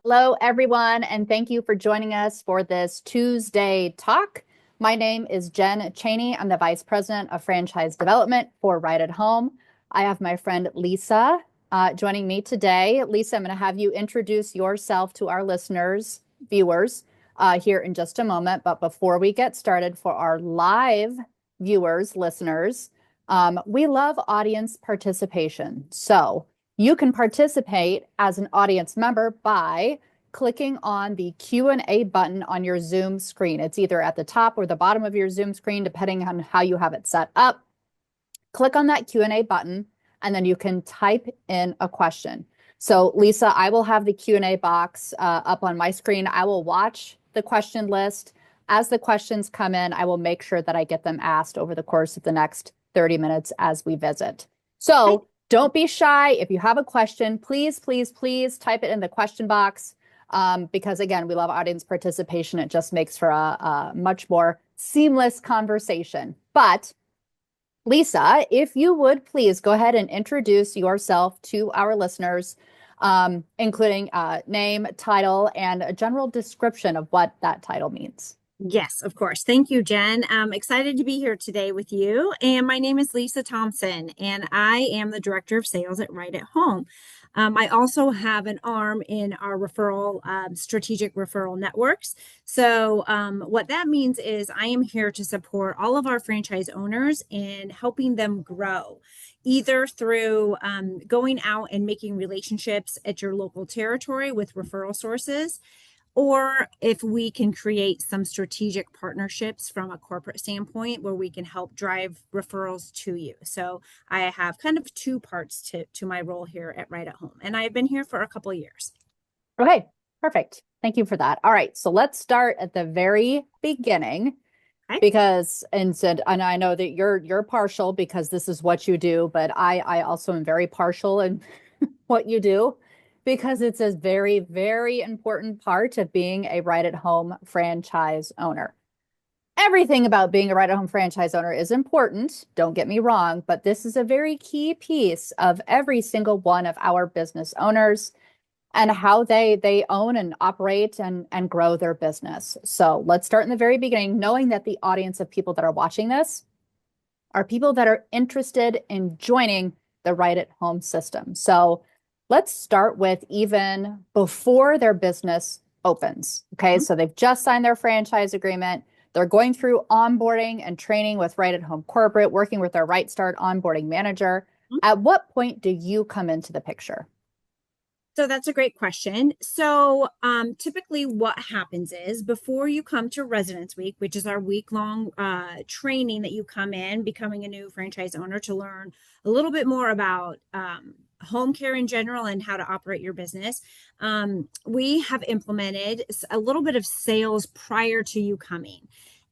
Hello, everyone, and thank you for joining us for this Tuesday talk. My name is Jen Chaney. I'm the Vice President of Franchise Development for Right at Home. I have my friend Lisa joining me today. Lisa, I'm going to have you introduce yourself to our listeners, viewers, here in just a moment. But before we get started, for our live viewers, listeners, we love audience participation. So, you can participate as an audience member by clicking on the Q&A button on your Zoom screen. It's either at the top or the bottom of your Zoom screen, depending on how you have it set up. Click on that Q&A button, and then you can type in a question. So, Lisa, I will have the Q&A box up on my screen. I will watch the question list. As the questions come in, I will make sure that I get them asked over the course of the next 30 minutes as we visit. Okay. So, don't be shy. If you have a question, please, please, please type it in the question box because, again, we love audience participation. It just makes for a much more seamless conversation. But Lisa, if you would please go ahead and introduce yourself to our listeners, including name, title, and a general description of what that title means. Yes, of course. Thank you, Jen. I'm excited to be here today with you. And my name is Lisa Thompson, and I am the Director of Sales at Right at Home. I also have an arm in our referral, strategic referral networks. So, what that means is I am here to support all of our franchise owners in helping them grow, either through going out and making relationships at your local territory with referral sources, or if we can create some strategic partnerships from a corporate standpoint where we can help drive referrals to you. So I have kind of two parts to my role here at Right at Home. And I've been here for a couple of years. Okay, perfect. Thank you for that. All right, so let's start at the very beginning Okay. because and I know that you're partial because this is what you do, but I also am very partial in what you do because it's a very, very important part of being a right at home franchise owner. Everything about being a right at home franchise owner is important, don't get me wrong, but this is a very key piece of every single one of our business owners and how they own and operate and grow their business. So let's start in the very beginning, knowing that the audience of people that are watching this are people that are interested in joining the right at home system. So let's start with even before their business opens. Okay, Mhm. so they've just signed their franchise agreement. They're going through onboarding and training with Right at Home Corporate, working with their Right Start onboarding manager. At what point do you come into the picture? So that's a great question. So, typically, what happens is before you come to Residence Week, which is our week-long training that you come in, becoming a new franchise owner to learn a little bit more about home care in general and how to operate your business, we have implemented a little bit of sales prior to you coming.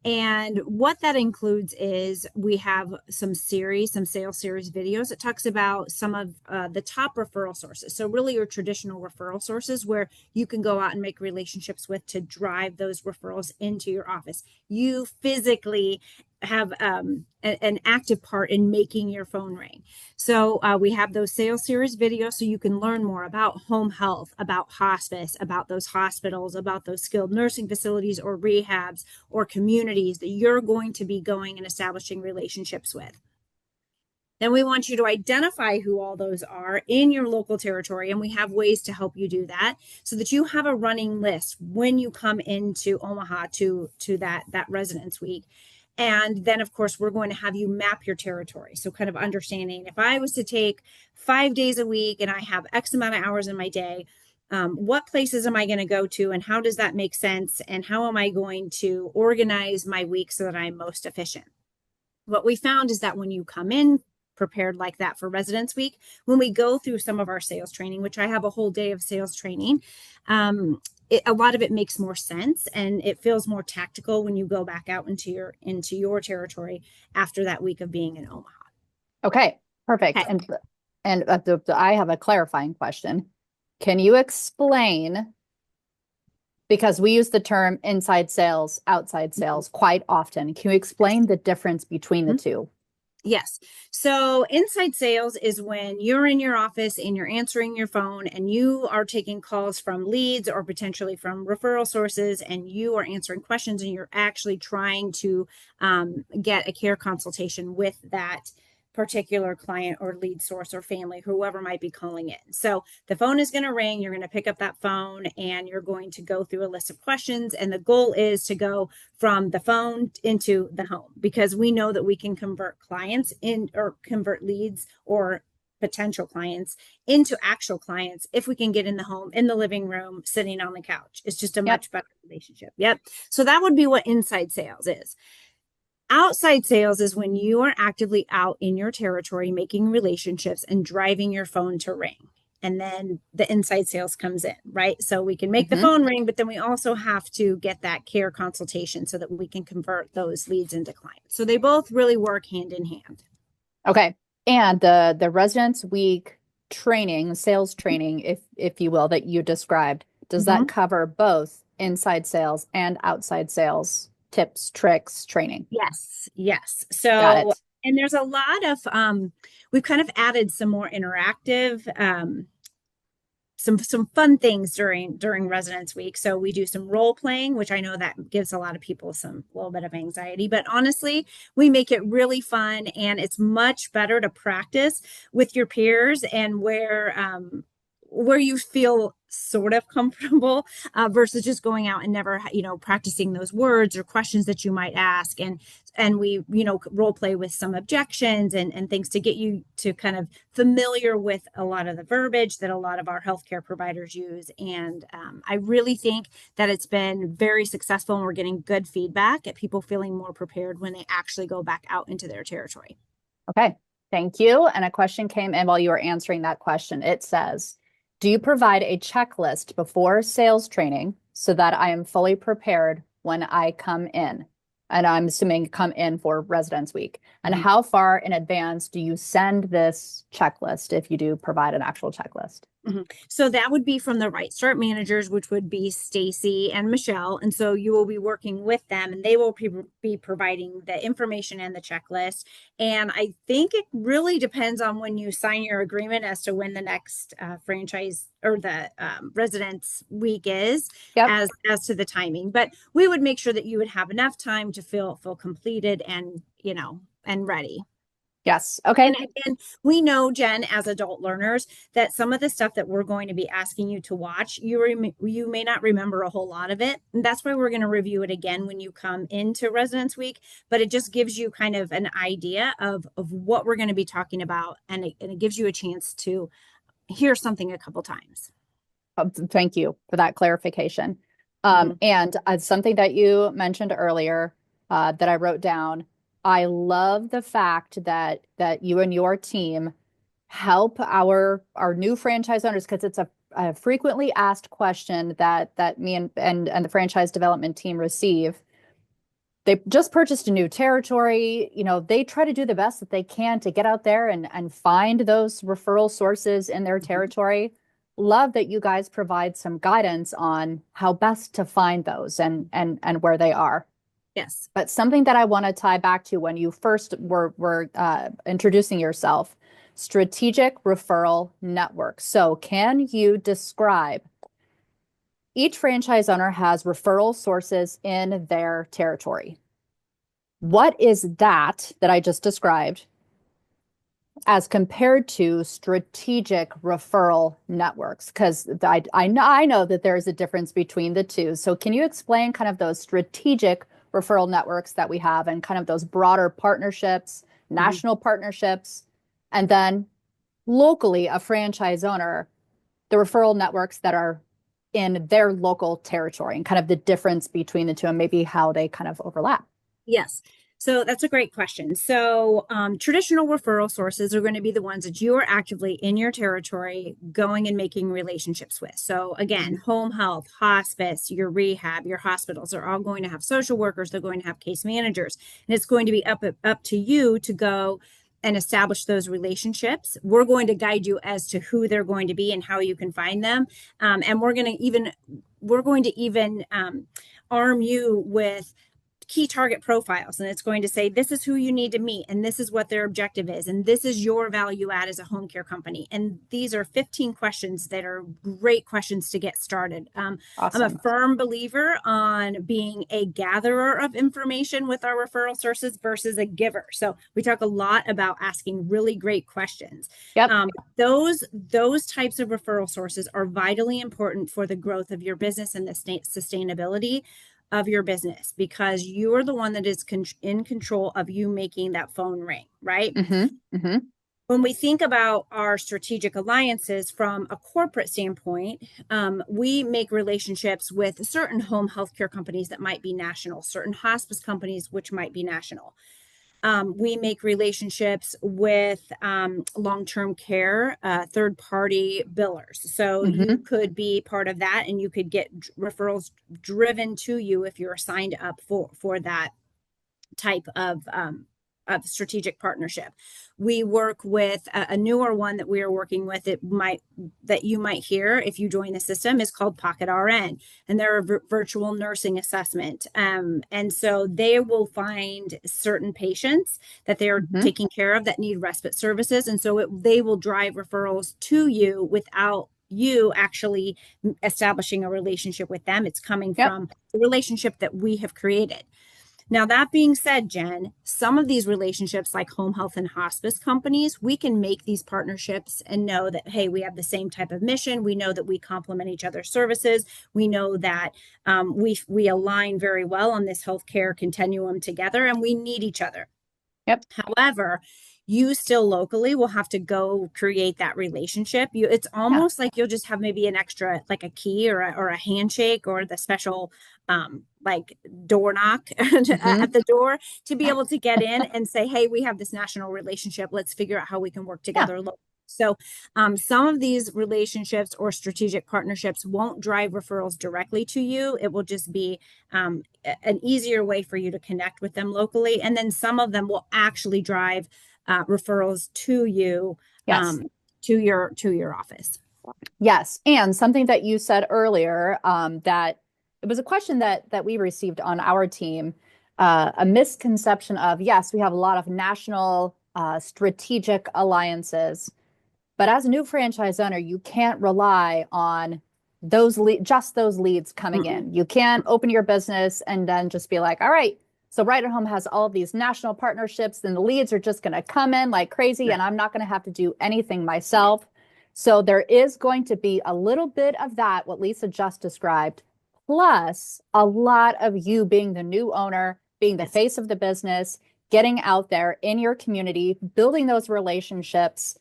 And what that includes is we have some sales series videos. It talks about some of the top referral sources. So, really, your traditional referral sources where you can go out and make relationships with to drive those referrals into your office. You physically have an active part in making your phone ring. So we have those sales series videos so you can learn more about home health, about hospice, about those hospitals, about those skilled nursing facilities or rehabs or communities that you're going to be going and establishing relationships with. Then we want you to identify who all those are in your local territory, and we have ways to help you do that so that you have a running list when you come into Omaha to that residence week. And then, of course, we're going to have you map your territory. So, kind of understanding if I was to take 5 days a week and I have X amount of hours in my day, what places am I going to go to and how does that make sense? And how am I going to organize my week so that I'm most efficient? What we found is that when you come in prepared like that for Residence Week, when we go through some of our sales training, which I have a whole day of sales training, a lot of it makes more sense and it feels more tactical when you go back out into your territory after that week of being in Omaha. Okay, perfect. Okay. And I have a clarifying question. Can you explain, because we use the term inside sales, outside sales quite often. Can you Yes. explain the difference between the two? Yes. So inside sales is when you're in your office and you're answering your phone and you are taking calls from leads or potentially from referral sources, and you are answering questions and you're actually trying to get a care consultation with that particular client or lead source or family, whoever might be calling in. So the phone is going to ring, you're going to pick up that phone and you're going to go through a list of questions. And the goal is to go from the phone into the home, because we know that we can convert clients in, or convert leads or potential clients into actual clients if we can get in the home, in the living room, sitting on the couch. It's just a Yep. much better relationship. Yep. So that would be what inside sales is. Outside sales is when you are actively out in your territory, making relationships and driving your phone to ring. And then the inside sales comes in, right? So we can make the Hmm. phone ring, but then we also have to get that care consultation so that we can convert those leads into clients. So they both really work hand in hand. Okay. And the Residence Week training, sales training, if you will, that you described, does that Mhm. cover both inside sales and outside sales tips, tricks, training? Yes, yes. Got So, it. and there's a lot of we've kind of added some more interactive some fun things during residence week. So we do some role playing, which I know that gives a lot of people some little bit of anxiety, but honestly, we make it really fun, and it's much better to practice with your peers and where you feel sort of comfortable versus just going out and never practicing those words or questions that you might ask. And we role play with some objections and things to get you to kind of familiar with a lot of the verbiage that a lot of our healthcare providers use. And I really think that it's been very successful, and we're getting good feedback at people feeling more prepared when they actually go back out into their territory. Okay. Thank you. And a question came in while you were answering that question. It says, do you provide a checklist before sales training so that I am fully prepared when I come in? And I'm assuming come in for Residence Week. And Mhm. how far in advance do you send this checklist if you do provide an actual checklist? So that would be from the Right Start managers, which would be Stacy and Michelle. And so you will be working with them, and they will be providing the information and the checklist. And I think it really depends on when you sign your agreement as to when the next franchise or the residence week is, Yep. as to the timing. But we would make sure that you would have enough time to feel completed and and ready. Yes. And Okay. again, we know, Jen, as adult learners, that some of the stuff that we're going to be asking you to watch, you may not remember a whole lot of it. And that's why we're going to review it again when you come into Residence Week. But it just gives you kind of an idea of what we're going to be talking about. And it gives you a chance to hear something a couple times. Thank you for that clarification. Mhm. And something that you mentioned earlier that I wrote down, I love the fact that you and your team help our new franchise owners because it's a frequently asked question that me and the franchise development team receive. They just purchased a new territory. They try to do the best that they can to get out there and find those referral sources in their Mhm. territory. Love that you guys provide some guidance on how best to find those and where they are. Yes. But something that I want to tie back to when you first were introducing yourself, strategic referral network. So can you describe each franchise owner has referral sources in their territory? What is that I just described as compared to strategic referral networks? Because I know that there's a difference between the two. So can you explain kind of those strategic referral networks that we have and kind of those broader partnerships, Mhm. national partnerships, and then locally a franchise owner, the referral networks that are in their local territory and kind of the difference between the two and maybe how they kind of overlap? Yes. So that's a great question. So, traditional referral sources are going to be the ones that you are actively in your territory going and making relationships with. So, again, Mhm. home health, hospice, your rehab, your hospitals are all going to have social workers. They're going to have case managers, and it's going to be up to you to go and establish those relationships. We're going to guide you as to who they're going to be and how you can find them, and we're going to even arm you with key target profiles, and it's going to say this is who you need to meet, and this is what their objective is, and this is your value add as a home care company. And these are 15 questions that are great questions to get started. I'm a Awesome. firm believer on being a gatherer of information with our referral sources versus a giver. So we talk a lot about asking really great questions. Yep. Those types of referral sources are vitally important for the growth of your business and the sustainability of your business, because you are the one that is in control of you making that phone ring, right? When we think about our strategic alliances from a corporate standpoint, we make relationships with certain home healthcare companies that might be national, certain hospice companies which might be national. We make relationships with long-term care, third-party billers. So you could be part of that, and you could get referrals driven to you if you're signed up for that type of strategic partnership. We work with a newer one that we are working with. That you might hear if you join the system is called Pocket RN, and they're a virtual nursing assessment. And so they will find certain patients that they are taking care of that need respite services, and so they will drive referrals to you without you actually establishing a relationship with them. It's coming from the relationship that we have created. Now, that being said, Jen, some of these relationships like home health and hospice companies, we can make these partnerships and know that, hey, we have the same type of mission. We know that we complement each other's services. We know that we align very well on this healthcare continuum together, and we need each other. Yep. However, you still locally will have to go create that relationship. It's almost like you'll just have maybe an extra, like a key or a handshake or the special like door knock at the door to be able to get in and say, hey, we have this national relationship. Let's figure out how we can work together. So some of these relationships or strategic partnerships won't drive referrals directly to you. It will just be an easier way for you to connect with them locally. And then some of them will actually drive referrals to you, to your office. Yes. And something that you said earlier, that it was a question that we received on our team, a misconception of, yes, we have a lot of national strategic alliances, but as a new franchise owner, you can't rely on just those leads coming in. You can't open your business and then just be like, all right, so Right at Home has all of these national partnerships, and the leads are just going to come in like crazy, and I'm not going to have to do anything myself. So there is going to be a little bit of that, what Lisa just described, plus a lot of you being the new owner, being the face of the business, getting out there in your community, building those relationships.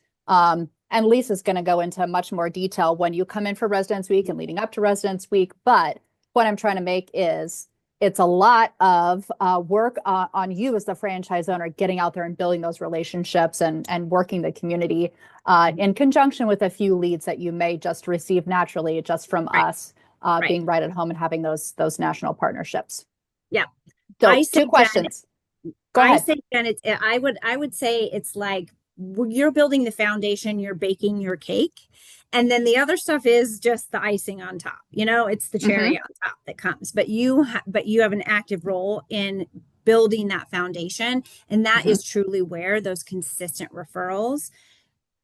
And Lisa's going to go into much more detail when you come in for Residence Week and leading up to Residence Week. But what I'm trying to make is it's a lot of work on you as the franchise owner, getting out there and building those relationships and working the community in conjunction with a few leads that you may just receive naturally just from us being Right at Home and having those national partnerships. Yeah. So 2 questions. Go ahead. I would say it's like you're building the foundation, you're baking your cake. And then the other stuff is just the icing on top. It's the cherry on top that comes. But you have an active role in building that foundation. And that is truly where those consistent referrals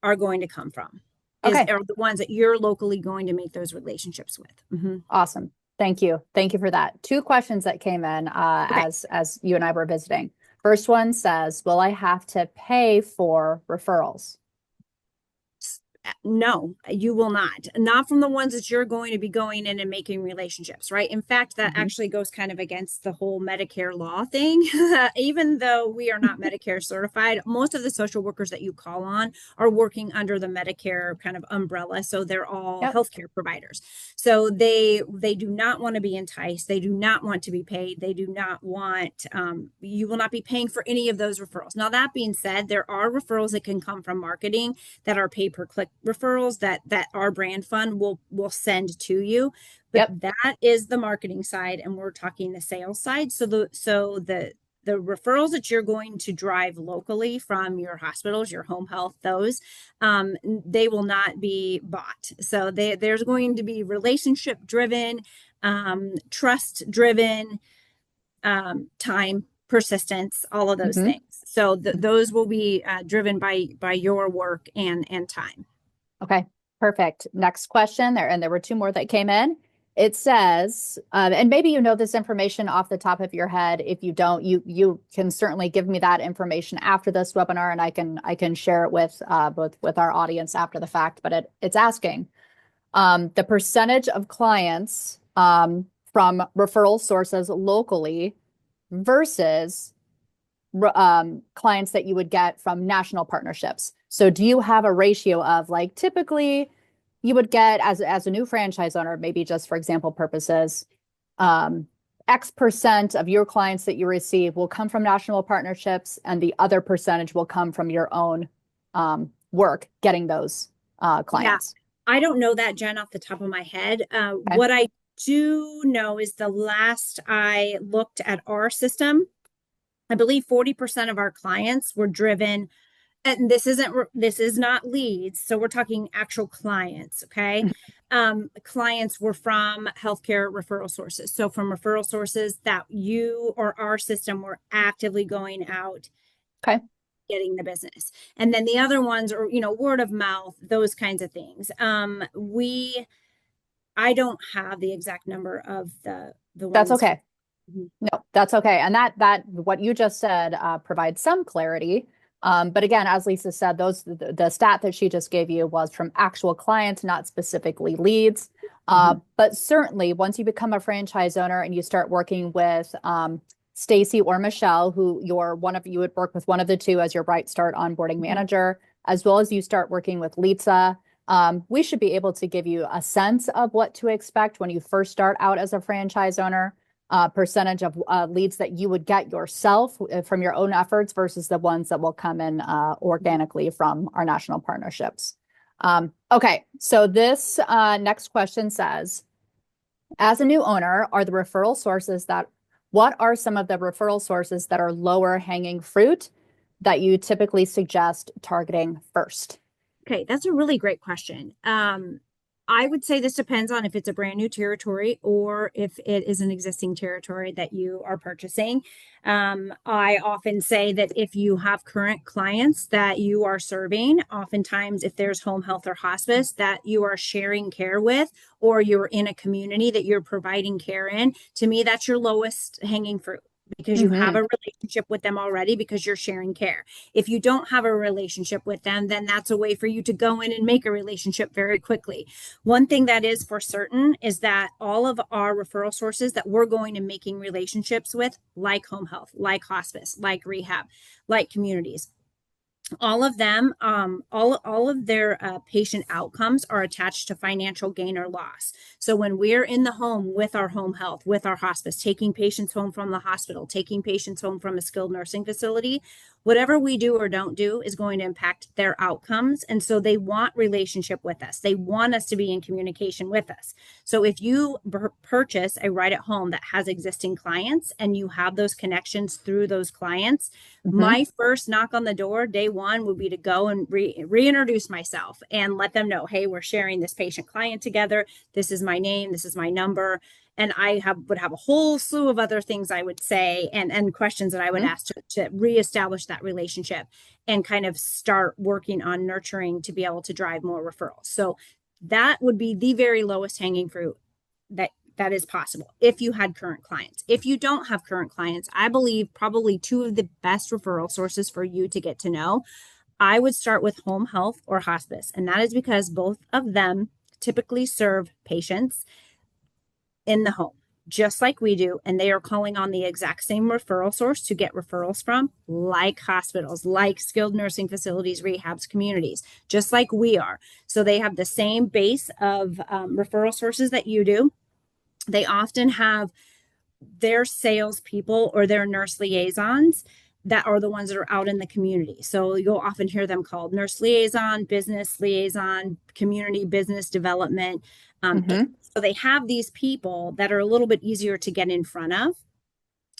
are going to come from. Are the ones that you're locally going to make those relationships with. Awesome. Thank you. Thank you for that. 2 questions that came in as you and I were visiting. First one says, will I have to pay for referrals? No, you will not from the ones that you're going to be going in and making relationships, right? In fact, that actually goes kind of against the whole Medicare law thing. Even though we are not Medicare certified, most of the social workers that you call on are working under the Medicare kind of umbrella. So they're all healthcare providers. So they do not want to be enticed. They do not want to be paid. They do not want, you will not be paying for any of those referrals. Now, that being said, there are referrals that can come from marketing that are pay-per-click referrals that our brand fund will send to you, but that is the marketing side, and we're talking the sales side. So the referrals that you're going to drive locally from your hospitals, your home health, those they will not be bought. So there's going to be relationship driven, trust driven, time, persistence, all of those Hmm. things. So those will be driven by your work and time. Okay, perfect. Next question there, and there were two more that came in. It says, and maybe you know this information off the top of your head. If you don't, you can certainly give me that information after this webinar, and I can share it with both with our audience after the fact. But it's asking the percentage of clients from referral sources locally versus clients that you would get from national partnerships. So do you have a ratio of like typically you would get as a new franchise owner, maybe just for example purposes, um, X% of your clients that you receive will come from national partnerships, and the other percentage will come from your own work getting those Yeah, clients. I don't know that, Jen, off the top of my head. Okay. What I do know is the last I looked at our system, I believe 40% of our clients were driven, and this is not leads, so we're talking actual clients, okay? Clients were from healthcare referral sources. So from referral sources that you or our system were actively going out Okay. getting the business. And then the other ones are, word of mouth, those kinds of things. I don't have the exact number of the That's ones. okay. No, that's okay. And that what you just said provides some clarity. But again, as Lisa said, the stat that she just gave you was from actual clients, not specifically leads. Mhm. But certainly, once you become a franchise owner and you start working with Stacy or Michelle, who you would work with one of the two as your Bright Start onboarding Mhm. manager, as well as you start working with Lisa. We should be able to give you a sense of what to expect when you first start out as a franchise owner, percentage of leads that you would get yourself from your own efforts versus the ones that will come in organically from our national partnerships. Okay, so this next question says, as a new owner, what are some of the referral sources that are lower hanging fruit that you typically suggest targeting first? Okay, that's a really great question. I would say this depends on if it's a brand new territory or if it is an existing territory that you are purchasing. I often say that if you have current clients that you are serving, oftentimes if there's home health or hospice that you are sharing care with, or you're in a community that you're providing care in, to me, that's your lowest hanging fruit because you have Hmm. a relationship with them already because you're sharing care. If you don't have a relationship with them, then that's a way for you to go in and make a relationship very quickly. One thing that is for certain is that all of our referral sources that we're going and making relationships with, like home health, like hospice, like rehab, like communities, all of them, all of their patient outcomes are attached to financial gain or loss. So when we're in the home with our home health, with our hospice, taking patients home from the hospital, taking patients home from a skilled nursing facility, whatever we do or don't do is going to impact their outcomes. And so they want relationship with us. They want us to be in communication with us. So if you purchase a right at home that has existing clients and you have those connections through those clients, Hmm. my first knock on the door day one would be to go and reintroduce myself and let them know, hey, we're sharing this patient client together. This is my name, this is my number. And would have a whole slew of other things I would say and questions that I would Hmm. ask to reestablish that relationship and kind of start working on nurturing to be able to drive more referrals. So that would be the very lowest hanging fruit that is possible if you had current clients. If you don't have current clients, I believe probably two of the best referral sources for you to get to know, I would start with home health or hospice. And that is because both of them typically serve patients in the home, just like we do. And they are calling on the exact same referral source to get referrals from, like hospitals, like skilled nursing facilities, rehabs, communities, just like we are. So they have the same base of referral sources that you do. They often have their salespeople or their nurse liaisons that are the ones that are out in the community. So you'll often hear them called nurse liaison, business liaison, community business development. Hmm. So they have these people that are a little bit easier to get in front of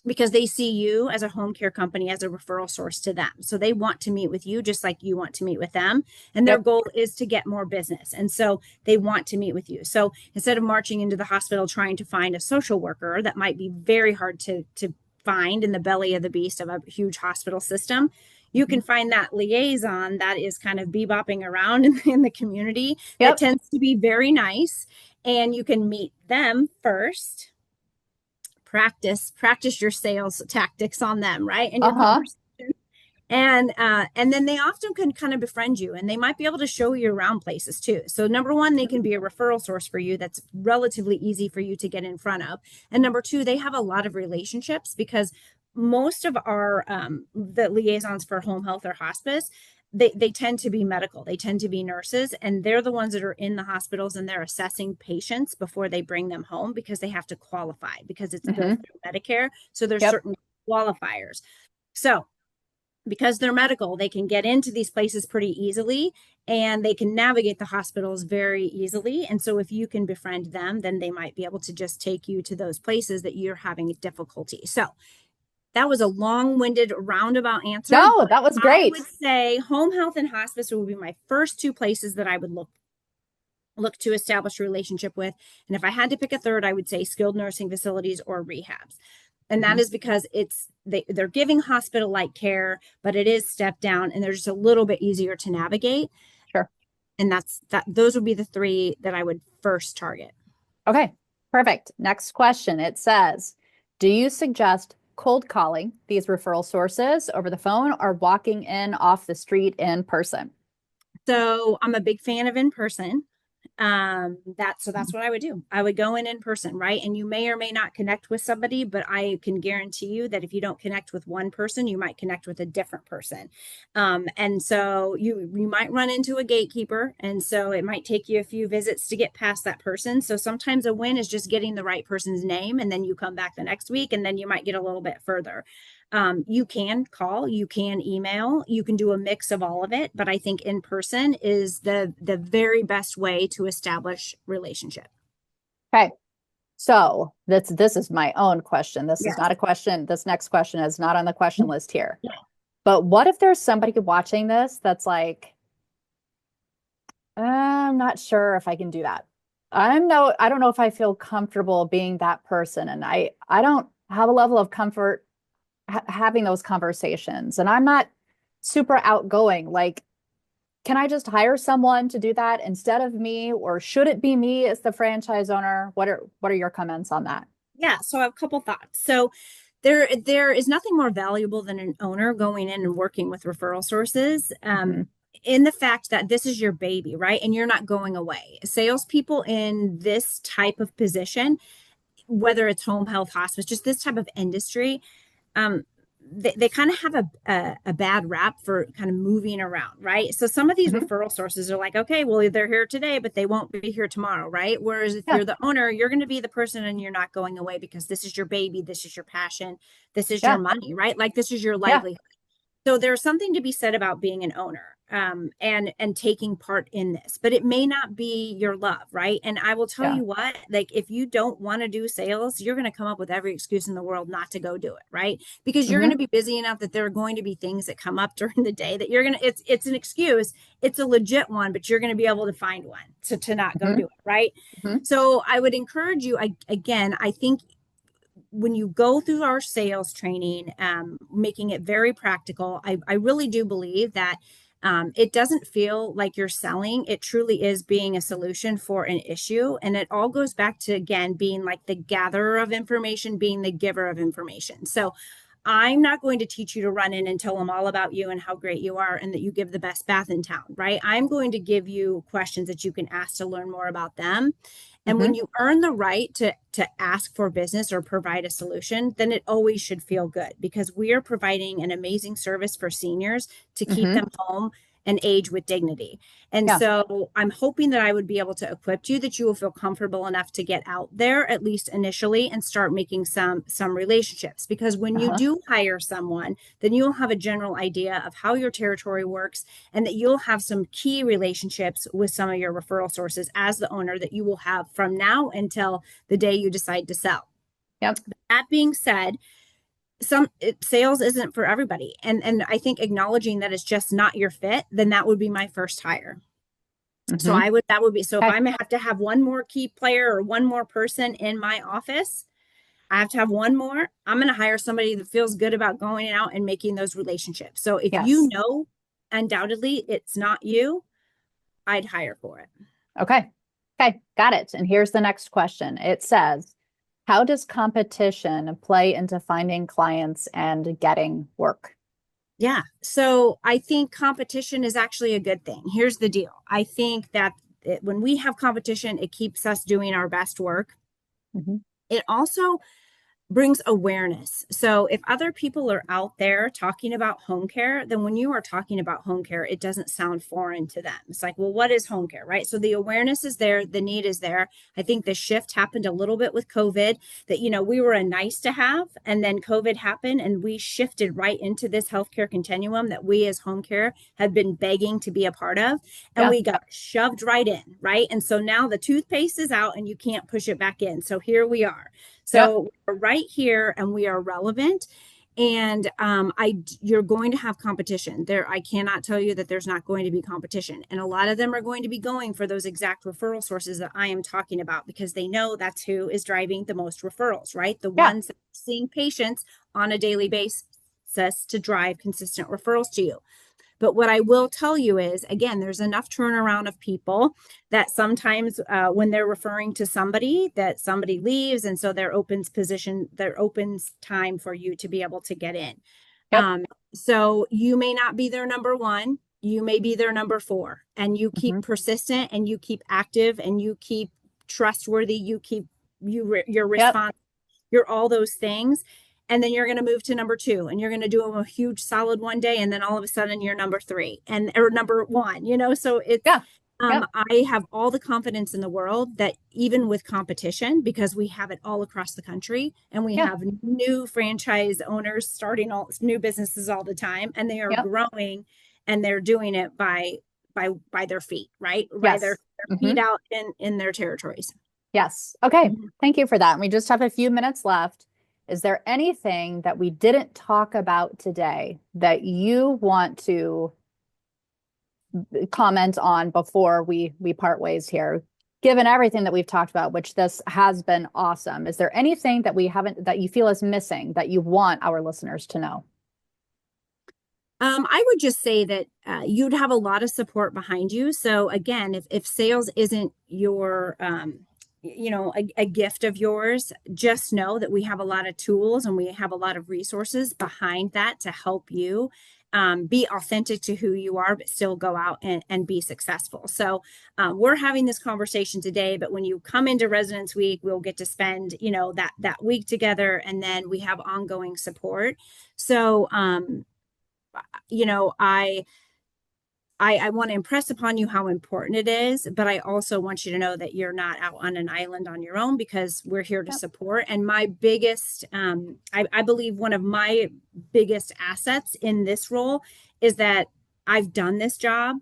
because they see you as a home care company as a referral source to them. So they want to meet with you just like you want to meet with them. And their Yep. goal is to get more business. And so they want to meet with you. So instead of marching into the hospital trying to find a social worker, that might be very hard to find in the belly of the beast of a huge hospital system. You can find that liaison that is kind of bebopping around in the community that Yep. tends to be very nice. And you can meet them first, practice your sales tactics on them, right? And your Uh-huh. conversation. And then they often can kind of befriend you, and they might be able to show you around places too. So number one, they can be a referral source for you that's relatively easy for you to get in front of. And number two, they have a lot of relationships because most of our the liaisons for home health or hospice, they tend to be medical, they tend to be nurses, and they're the ones that are in the hospitals and they're assessing patients before they bring them home because they have to qualify because it's billed Hmm. through Medicare. So there's Yep. certain qualifiers. So because they're medical, they can get into these places pretty easily and they can navigate the hospitals very easily. And so if you can befriend them, then they might be able to just take you to those places that you're having difficulty. So that was a long-winded roundabout answer, No, but that was I would great. say home health and hospice would be my first two places that I would look to establish a relationship with. And if I had to pick a third, I would say skilled nursing facilities or rehabs. And that Hmm. is because they're giving hospital like care, but it is stepped down and they're just a little bit easier to navigate. Sure. And those would be the three that I would first target. Okay, perfect. Next question. It says, do you suggest cold calling these referral sources over the phone or walking in off the street in person? So I'm a big fan of in person. That's what I would do. I would go in person, right? And you may or may not connect with somebody, but I can guarantee you that if you don't connect with one person, you might connect with a different person. And so you might run into a gatekeeper, and so it might take you a few visits to get past that person. So sometimes a win is just getting the right person's name, and then you come back the next week, and then you might get a little bit further. You can call, you can email, you can do a mix of all of it, but I think in person is the very best way to establish relationship. Okay. So this is my own question. This is Yes. not a question. This next question is not on the question list here. But what if there's somebody watching this that's like, I'm not sure if I can do that. I don't know if I feel comfortable being that person. And I don't have a level of comfort having those conversations. And I'm not super outgoing. Like, can I just hire someone to do that instead of me, or should it be me as the franchise owner? What are your comments on that? Yeah, so I have a couple thoughts. So there is nothing more valuable than an owner going in and working with referral sources. Hmm. In the fact that this is your baby, right? And you're not going away. Salespeople in this type of position, whether it's home health, hospice, just this type of industry, um, they kind of have a bad rap for kind of moving around, right? So some of these Hmm. referral sources are like, okay, well, they're here today, but they won't be here tomorrow, right? Whereas if Yeah. you're the owner, you're going to be the person and you're not going away because this is your baby, this is your passion, this is your Yeah. money, right? Like this is your Yeah. livelihood. So there's something to be said about being an owner, and taking part in this, but it may not be your love, right? And I will tell Yeah. you what, like if you don't want to do sales, you're going to come up with every excuse in the world not to go do it, right? Because you're going to Hmm. be busy enough that there are going to be things that come up during the day that you're going to, it's an excuse, it's a legit one, but you're going to be able to find one to not go do Hmm. it, right? Hmm. So I would encourage you, again, I think when you go through our sales training, making it very practical, I really do believe that it doesn't feel like you're selling. It truly is being a solution for an issue. And it all goes back to, again, being like the gatherer of information, being the giver of information. So I'm not going to teach you to run in and tell them all about you and how great you are and that you give the best bath in town, right? I'm going to give you questions that you can ask to learn more about them. And when Hmm. you earn the right to ask for business or provide a solution, then it always should feel good because we are providing an amazing service for seniors to keep Hmm. them home and age with dignity. And Yeah. so I'm hoping that I would be able to equip you that you will feel comfortable enough to get out there at least initially and start making some relationships, because when you Uh-huh. do hire someone, then you'll have a general idea of how your territory works and that you'll have some key relationships with some of your referral sources as the owner that you will have from now until the day you decide to sell. Yep. That being said, sales isn't for everybody, and I think acknowledging that it's just not your fit, then that would be my first hire. So Hmm. that would be, so if Okay. I may have to have one more key player or one more person in my office, I have to have one more. I'm going to hire somebody that feels good about going out and making those relationships. So if you Yes. know undoubtedly it's not you, I'd hire for it. Okay. Okay. Got it. And here's the next question. It says, how does competition play into finding clients and getting work? Yeah. So I think competition is actually a good thing. Here's the deal. I think that when we have competition, it keeps us doing our best work. Mhm. It also brings awareness. So if other people are out there talking about home care, then when you are talking about home care, it doesn't sound foreign to them. It's like, well, what is home care, right? So the awareness is there, the need is there. I think the shift happened a little bit with COVID that, we were a nice to have, and then COVID happened and we shifted right into this healthcare continuum that we as home care have been begging to be a part of. And Yeah. we got shoved right in, right? And so now the toothpaste is out and you can't push it back in. So here we are. Yep. So we're right here and we are relevant. And you're going to have competition there. I cannot tell you that there's not going to be competition. And a lot of them are going to be going for those exact referral sources that I am talking about because they know that's who is driving the most referrals, right? The Yeah. ones that are seeing patients on a daily basis to drive consistent referrals to you. But what I will tell you is, again, there's enough turnaround of people that sometimes when they're referring to somebody, that somebody leaves, and so there opens time for you to be able to get in. Yep. So you may not be their number one, you may be their number four, and you keep Mhm. persistent, and you keep active, and you keep trustworthy, your Yep. response, you're all those things. And then you're going to move to number two and you're going to do a huge solid one day. And then all of a sudden you're number three or number one, so it's, Yeah. Yep. I have all the confidence in the world that even with competition, because we have it all across the country and we Yeah. have new franchise owners starting all new businesses all the time, and they are Yep. growing and they're doing it by their feet, right? By their Yes. feet Hmm. out in their territories. Yes. Okay. Mhm. Thank you for that. And we just have a few minutes left. Is there anything that we didn't talk about today that you want to comment on before we part ways here? Given everything that we've talked about, which this has been awesome, is there anything that we haven't that you feel is missing that you want our listeners to know? I would just say that you'd have a lot of support behind you. So again, if sales isn't your, a gift of yours, just know that we have a lot of tools and we have a lot of resources behind that to help you be authentic to who you are, but still go out and be successful. So we're having this conversation today, but when you come into Residence Week, we'll get to spend, that week together, and then we have ongoing support. So, you know, I want to impress upon you how important it is, but I also want you to know that you're not out on an island on your own because we're here to Yep. support. And my biggest, I believe one of my biggest assets in this role is that I've done this job.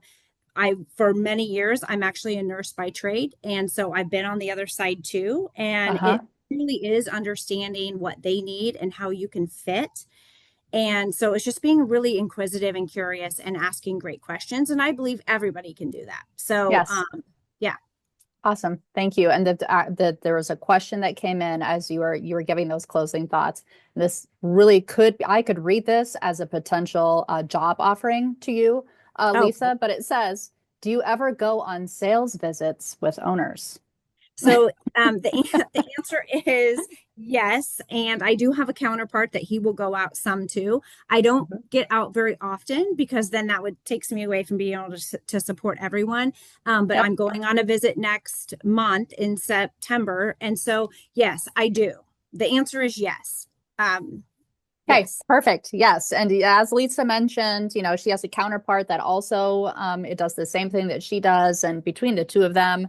For many years, I'm actually a nurse by trade. And so I've been on the other side too. And Uh-huh. it really is understanding what they need and how you can fit. And so it's just being really inquisitive and curious and asking great questions. And I believe everybody can do that. So, Yes. yeah. Awesome. Thank you. And there was a question that came in as you were giving those closing thoughts. This really I could read this as a potential job offering to you, Oh, Lisa, but it says, do you ever go on sales visits with owners? so the answer is yes. And I do have a counterpart that he will go out some too. I don't Mhm. get out very often because then that would takes me away from being able to support everyone. But Yep. I'm going on a visit next month in September. And so, yes, I do. The answer is yes. Um, Okay, yes. perfect. Yes. And as Lisa mentioned, she has a counterpart that also it does the same thing that she does. And between the two of them,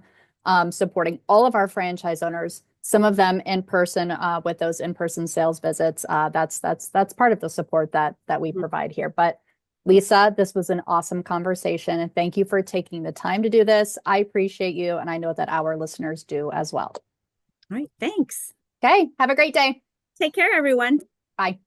supporting all of our franchise owners, some of them in person with those in-person sales visits. That's part of the support that we provide here. But Lisa, this was an awesome conversation, and thank you for taking the time to do this. I appreciate you, and I know that our listeners do as well. All right. Thanks. Okay, have a great day. Take care, everyone. Bye.